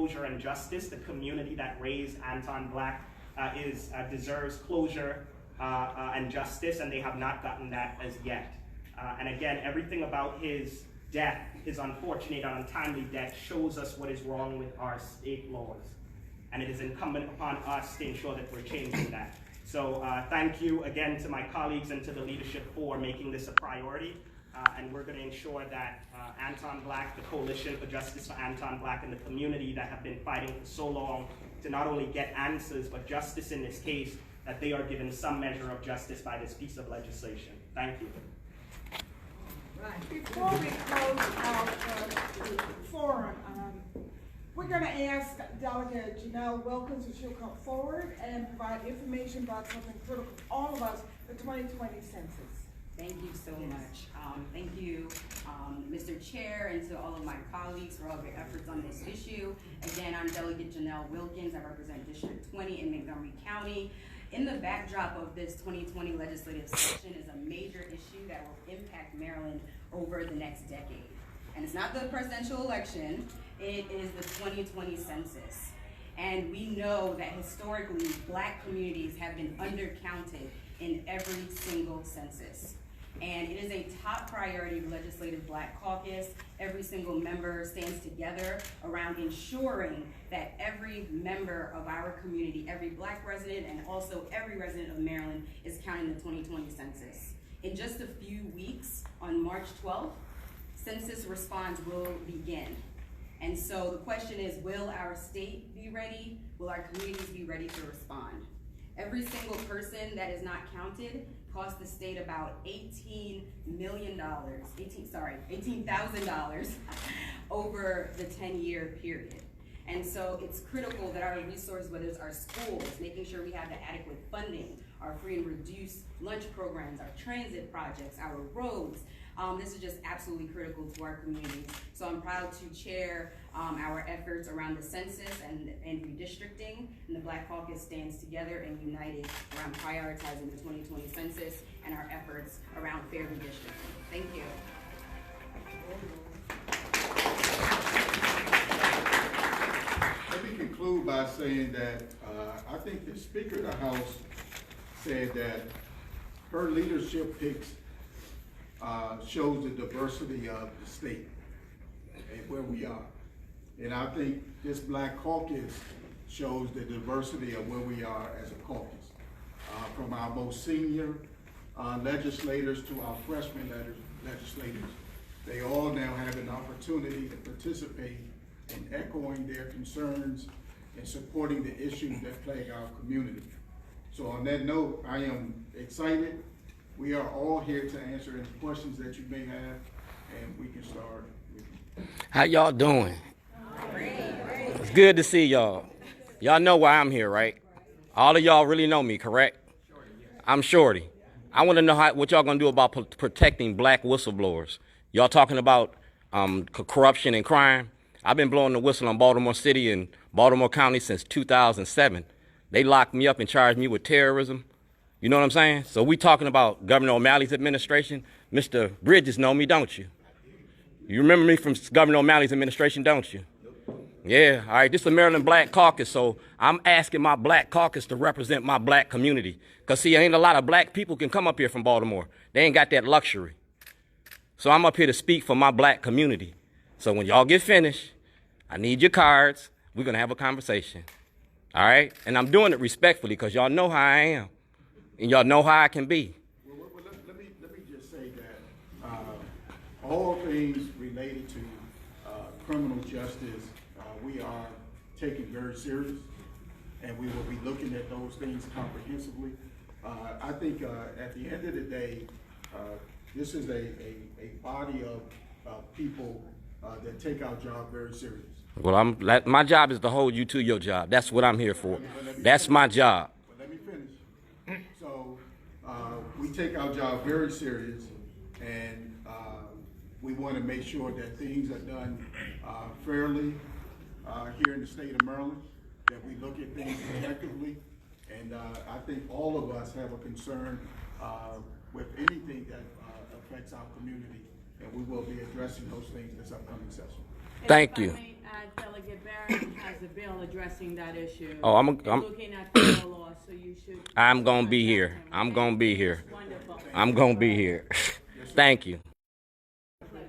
closure and justice. The community that raised Anton Black deserves closure and justice, and they have not gotten that as yet. And again, everything about his death, his unfortunate and untimely death, shows us what is wrong with our state laws. And it is incumbent upon us to ensure that we're changing that. So thank you again to my colleagues and to the leadership for making this a priority. And we're going to ensure that Anton Black, the Coalition for Justice for Anton Black, and the community that have been fighting for so long to not only get answers, but justice in this case, that they are given some measure of justice by this piece of legislation. Thank you. Right. Before we close out the forum, we're going to ask Delegate Janelle Wilkins if she'll come forward and provide information about something critical to all of us, the 2020 census. Thank you so much. Thank you, Mr. Chair, and to all of my colleagues for all of your efforts on this issue. Again, I'm Delegate Janelle Wilkins. I represent District 20 in Montgomery County. In the backdrop of this 2020 legislative session is a major issue that will impact Maryland over the next decade. And it's not the presidential election, it is the 2020 census. And we know that historically, Black communities have been undercounted in every single census. And it is a top priority of the Legislative Black Caucus. Every single member stands together around ensuring that every member of our community, every Black resident and also every resident of Maryland is counted in the 2020 census. In just a few weeks, on March 12th, census response will begin. And so the question is, will our state be ready? Will our communities be ready to respond? Every single person that is not counted cost the state about $18,000 over the 10-year period. And so it's critical that our resources, whether it's our schools, making sure we have the adequate funding, our free and reduced lunch programs, our transit projects, our roads, this is just absolutely critical to our communities. So I'm proud to chair our efforts around the census and redistricting. And the Black Caucus stands together and united around prioritizing the 2020 census and our efforts around fair redistricting. Thank you. Let me conclude by saying that I think the Speaker of the House said that her leadership picks shows the diversity of the state and where we are. And I think this Black Caucus shows the diversity of where we are as a caucus. From our most senior legislators to our freshman legislators, they all now have an opportunity to participate in echoing their concerns and supporting the issues that plague our community. So on that note, I am excited. We are all here to answer any questions that you may have, and we can start. How y'all doing? It's good to see y'all. Y'all know why I'm here, right? All of y'all really know me, correct? I'm Shorty. I want to know what y'all gonna do about protecting Black whistleblowers. Y'all talking about corruption and crime. I've been blowing the whistle on Baltimore City and Baltimore County since 2007. They locked me up and charged me with terrorism. You know what I'm saying? So we talking about Governor O'Malley's administration. Mr. Bridges know me, don't you? You remember me from Governor O'Malley's administration, don't you? Yeah, all right, this is the Maryland Black Caucus, so I'm asking my Black Caucus to represent my Black community. Because, see, ain't a lot of Black people can come up here from Baltimore. They ain't got that luxury. So I'm up here to speak for my Black community. So when y'all get finished, I need your cards. We're going to have a conversation. All right? And I'm doing it respectfully because y'all know how I am. And y'all know how I can be. Well, let me just say that all things related to criminal justice, we are taking very serious, and we will be looking at those things comprehensively. I think at the end of the day, this is a body of people that take our job very serious. Well, my job is to hold you to your job. That's what I'm here for. That's my job. Well, let me finish. So we take our job very serious, and we want to make sure that things are done fairly here in the state of Maryland, that we look at things objectively, and I think all of us have a concern with anything that affects our community, and we will be addressing those things this upcoming session. Thank If you. I may add, Delegate Barron has a bill addressing that issue. Oh, I'm Looking at the law, so you should. I'm gonna be contact here. him, I'm okay? gonna be here. Wonderful. I'm gonna be here. Thank you. Pleasure.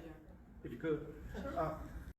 If you could.